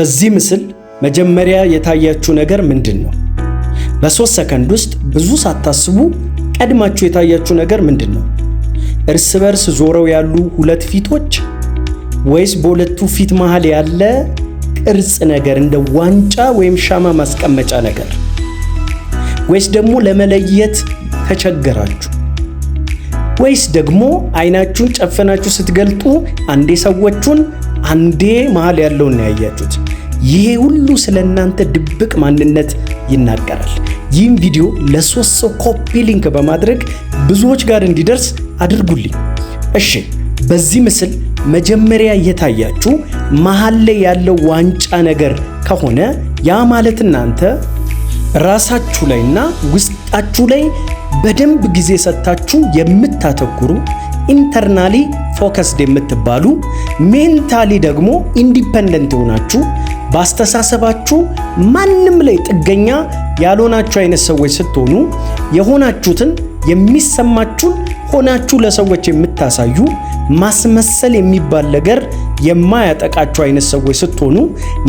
በዚህ ምስል መጀመሪያ የታያችሁ ነገር ምንድነው? በ3 ሰከንድ ውስጥ ብዙ ሳታስቡ ቀድማችሁ የታያችሁ ነገር ምንድነው? እርስ በርስ ዞረው ያሉ ሁለት ፊቶች ወይስ በሁለቱ ፊት መሃል ያለ ቅርጽ ነገር እንደ ዋንጫ ወይም ሻማ ማስቀመጫ ነገር? ወይስ ደግሞ ለመለየት ተቸገራችሁ? ወይስ ደግሞ አይናችሁን ጨፈናችሁ ስትገልጡ አንዴ ሰዎቹን አንዴ መሃል ያለውን ያያችሁት? ይሄ ሁሉ ስለናንተ ድብቅ ማንነት ይናገራል። ይህን ቪዲዮ ለ3 ሰው ኮፒ ሊንክ በማድረግ ብዙዎች ጋር እንዲደርስ አድርጉልኝ። እሺ፣ በዚህ ምስል መጀመሪያ የታያችሁ መሃል ላይ ያለው ዋንጫ ነገር ከሆነ ያ ማለት እናንተ ራሳችሁ ላይና ውስጣችሁ ላይ በደንብ ጊዜ ሰጥታችሁ የምታተኩሩ ኢንተርናሊ ፎከስድ የምትባሉ ሜንታሊ ደግሞ ኢንዲፔንደንት ሆናችሁ ባስተሳሰባችሁ ማንም ላይ ጥገኛ ያልሆናችሁ አይነት ሰዎች ስትሆኑ የሆናችሁትን የሚሰማችሁን ሆናችሁ ለሰዎች የምታሳዩ ማስመሰል የሚባል ነገር የማያጠቃችሁ አይነት ሰዎች ስትሆኑ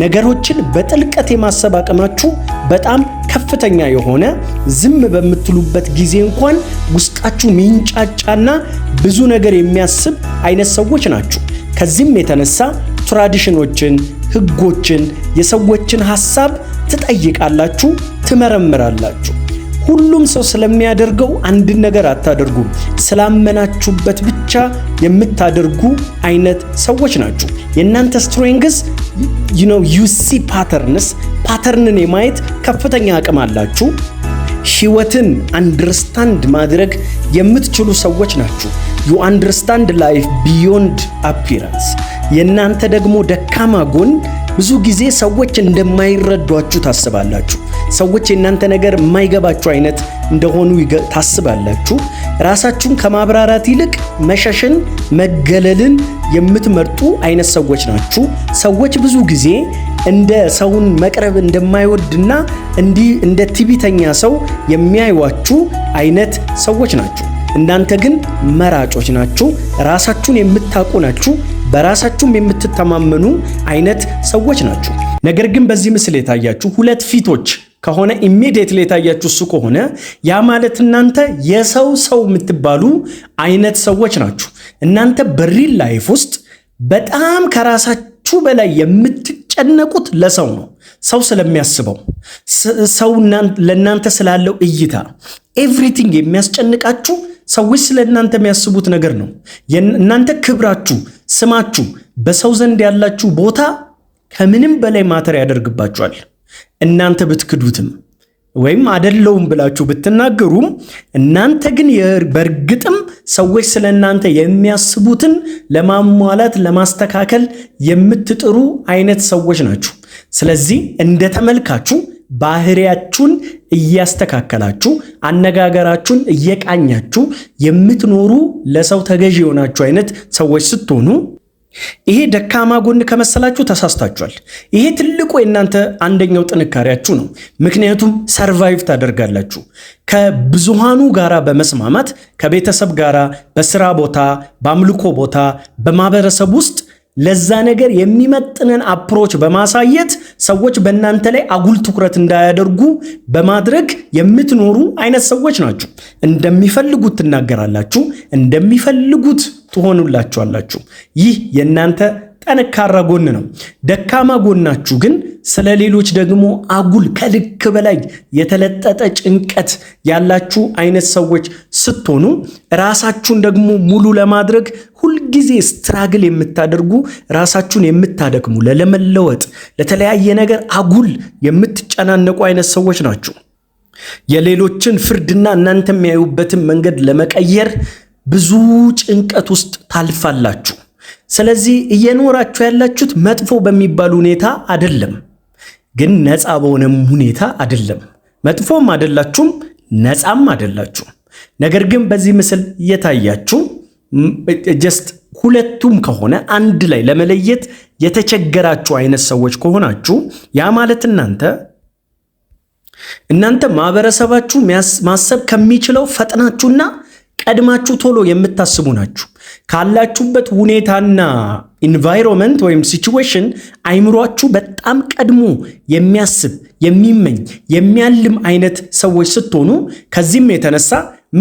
ነገሮችን በጥልቀት የማሰብ አቅማችሁ በጣም ከፍተኛ የሆነ ዝም በምትሉበት ጊዜ እንኳን ውስጣችሁ ሚንጫጫና ብዙ ነገር የሚያስብ አይነት ሰዎች ናችሁ። ከዚህም የተነሳ ትራዲሽኖችን፣ ህጎችን፣ የሰዎችን ሐሳብ ትጠይቃላችሁ፣ ትመረምራላችሁ። ሁሉም ሰው ስለሚያደርገው አንድ ነገር አታደርጉም። ስላመናችሁበት ብቻ የምታደርጉ አይነት ሰዎች ናችሁ። የእናንተ ስትሬንግስ you see ፓተርንን የማየት ከፍተኛ አቅም አላችሁ። ህይወትን አንደርስታንድ ማድረግ የምትችሉ ሰዎች ናችሁ። you understand life beyond appearance። የእናንተ ደግሞ ደካማ ጎን ብዙ ጊዜ ሰዎች እንደማይረዷችሁ ታስባላችሁ። ሰዎች የእናንተ ነገር የማይገባችሁ አይነት እንደሆኑ ታስባላችሁ። ራሳችሁን ከማብራራት ይልቅ መሸሽን፣ መገለልን የምትመርጡ አይነት ሰዎች ናችሁ። ሰዎች ብዙ ጊዜ እንደ ሰውን መቅረብ እንደማይወድና እንደ ትዕቢተኛ ሰው የሚያዩዋችሁ አይነት ሰዎች ናችሁ። እናንተ ግን መራጮች ናችሁ። ራሳችሁን የምታውቁ ናችሁ። በራሳችሁም የምትተማመኑ አይነት ሰዎች ናችሁ። ነገር ግን በዚህ ምስል የታያችሁ ሁለት ፊቶች ከሆነ ኢሚዲየትሊ የታያችሁ እሱ ከሆነ ያ ማለት እናንተ የሰው የምትባሉ አይነት ሰዎች ናችሁ። እናንተ በሪል ላይፍ ውስጥ በጣም ከራሳችሁ በላይ የምትጨነቁት ለሰው ነው። ሰው ስለሚያስበው፣ ሰው ለእናንተ ስላለው እይታ ኤቭሪቲንግ የሚያስጨንቃችሁ ሰዎች ስለ እናንተ የሚያስቡት ነገር ነው። እናንተ ክብራችሁ፣ ስማችሁ፣ በሰው ዘንድ ያላችሁ ቦታ ከምንም በላይ ማተር ያደርግባችኋል። እናንተ ብትክዱትም ወይም አይደለውም ብላችሁ ብትናገሩም እናንተ ግን በእርግጥም ሰዎች ስለ እናንተ የሚያስቡትን ለማሟላት ለማስተካከል የምትጥሩ አይነት ሰዎች ናችሁ። ስለዚህ እንደ ተመልካችሁ ባህሪያችሁን እያስተካከላችሁ አነጋገራችሁን እየቃኛችሁ የምትኖሩ ለሰው ተገዢ የሆናችሁ አይነት ሰዎች ስትሆኑ ይሄ ደካማ ጎን ከመሰላችሁ ተሳስታችኋል። ይሄ ትልቁ የእናንተ አንደኛው ጥንካሬያችሁ ነው። ምክንያቱም ሰርቫይቭ ታደርጋላችሁ። ከብዙሃኑ ጋራ በመስማማት ከቤተሰብ ጋራ፣ በስራ ቦታ፣ በአምልኮ ቦታ፣ በማህበረሰብ ውስጥ ለዛ ነገር የሚመጥንን አፕሮች በማሳየት ሰዎች በእናንተ ላይ አጉል ትኩረት እንዳያደርጉ በማድረግ የምትኖሩ አይነት ሰዎች ናችሁ። እንደሚፈልጉት ትናገራላችሁ፣ እንደሚፈልጉት ትሆኑላችኋላችሁ። ይህ የእናንተ ጠንካራ ጎን ነው። ደካማ ጎናችሁ ግን ስለ ሌሎች ደግሞ አጉል ከልክ በላይ የተለጠጠ ጭንቀት ያላችሁ አይነት ሰዎች ስትሆኑ ራሳችሁን ደግሞ ሙሉ ለማድረግ ሁልጊዜ ስትራግል የምታደርጉ፣ ራሳችሁን የምታደክሙ፣ ለመለወጥ ለተለያየ ነገር አጉል የምትጨናነቁ አይነት ሰዎች ናችሁ። የሌሎችን ፍርድና እናንተ የሚያዩበትን መንገድ ለመቀየር ብዙ ጭንቀት ውስጥ ታልፋላችሁ። ስለዚህ እየኖራችሁ ያላችሁት መጥፎ በሚባል ሁኔታ አይደለም፣ ግን ነፃ በሆነም ሁኔታ አይደለም። መጥፎም አይደላችሁም፣ ነፃም አይደላችሁም። ነገር ግን በዚህ ምስል እየታያችሁ ጀስት ሁለቱም ከሆነ አንድ ላይ ለመለየት የተቸገራችሁ አይነት ሰዎች ከሆናችሁ ያ ማለት እናንተ ማህበረሰባችሁ ማሰብ ከሚችለው ፈጥናችሁና ቀድማችሁ ቶሎ የምታስቡ ናችሁ። ካላችሁበት ሁኔታና ኢንቫይሮንመንት ወይም ሲቹዌሽን አይምሯችሁ በጣም ቀድሞ የሚያስብ የሚመኝ የሚያልም አይነት ሰዎች ስትሆኑ ከዚህም የተነሳ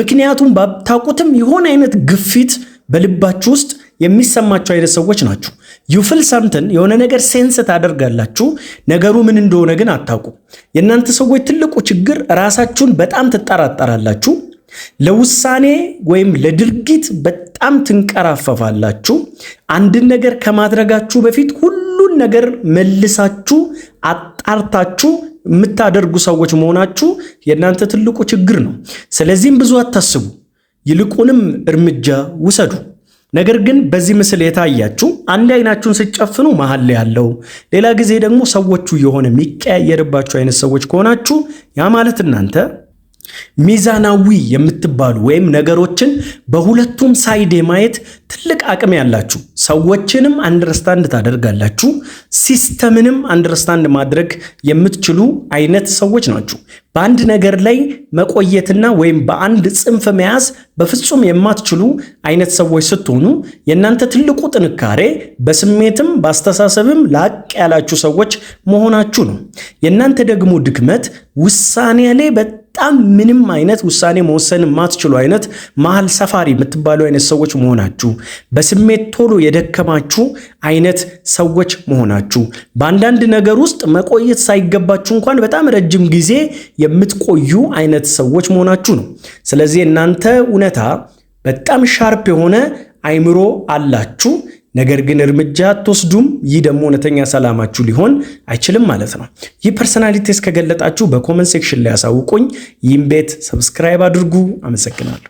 ምክንያቱም ባታውቁትም የሆነ አይነት ግፊት በልባችሁ ውስጥ የሚሰማቸው አይነት ሰዎች ናችሁ። ዩፍል ሰምተን የሆነ ነገር ሴንስ ታደርጋላችሁ፣ ነገሩ ምን እንደሆነ ግን አታውቁ። የእናንተ ሰዎች ትልቁ ችግር ራሳችሁን በጣም ትጠራጠራላችሁ፣ ለውሳኔ ወይም ለድርጊት በጣም ትንቀራፈፋላችሁ። አንድን ነገር ከማድረጋችሁ በፊት ሁሉን ነገር መልሳችሁ አጣርታችሁ የምታደርጉ ሰዎች መሆናችሁ የእናንተ ትልቁ ችግር ነው። ስለዚህም ብዙ አታስቡ፣ ይልቁንም እርምጃ ውሰዱ። ነገር ግን በዚህ ምስል የታያችሁ አንድ አይናችሁን ስጨፍኑ መሃል ላይ ያለው፣ ሌላ ጊዜ ደግሞ ሰዎቹ የሆነ የሚቀያየርባችሁ አይነት ሰዎች ከሆናችሁ ያ ማለት እናንተ ሚዛናዊ የምትባሉ ወይም ነገሮችን በሁለቱም ሳይድ የማየት ትልቅ አቅም ያላችሁ፣ ሰዎችንም አንደርስታንድ ታደርጋላችሁ፣ ሲስተምንም አንደርስታንድ ማድረግ የምትችሉ አይነት ሰዎች ናችሁ። በአንድ ነገር ላይ መቆየትና ወይም በአንድ ጽንፍ መያዝ በፍጹም የማትችሉ አይነት ሰዎች ስትሆኑ የእናንተ ትልቁ ጥንካሬ በስሜትም በአስተሳሰብም ላቅ ያላችሁ ሰዎች መሆናችሁ ነው። የእናንተ ደግሞ ድክመት ውሳኔ ላይ በጣም ምንም አይነት ውሳኔ መወሰን የማትችሉ አይነት መሃል ሰፋሪ የምትባሉ አይነት ሰዎች መሆናችሁ፣ በስሜት ቶሎ የደከማችሁ አይነት ሰዎች መሆናችሁ፣ በአንዳንድ ነገር ውስጥ መቆየት ሳይገባችሁ እንኳን በጣም ረጅም ጊዜ የምትቆዩ አይነት ሰዎች መሆናችሁ ነው። ስለዚህ እናንተ እውነታ በጣም ሻርፕ የሆነ አይምሮ አላችሁ፣ ነገር ግን እርምጃ አትወስዱም። ይህ ደግሞ እውነተኛ ሰላማችሁ ሊሆን አይችልም ማለት ነው። ይህ ፐርሰናሊቲስ ከገለጣችሁ በኮመንት ሴክሽን ላይ ያሳውቁኝ። ይህም ቤት ሰብስክራይብ አድርጉ። አመሰግናለሁ።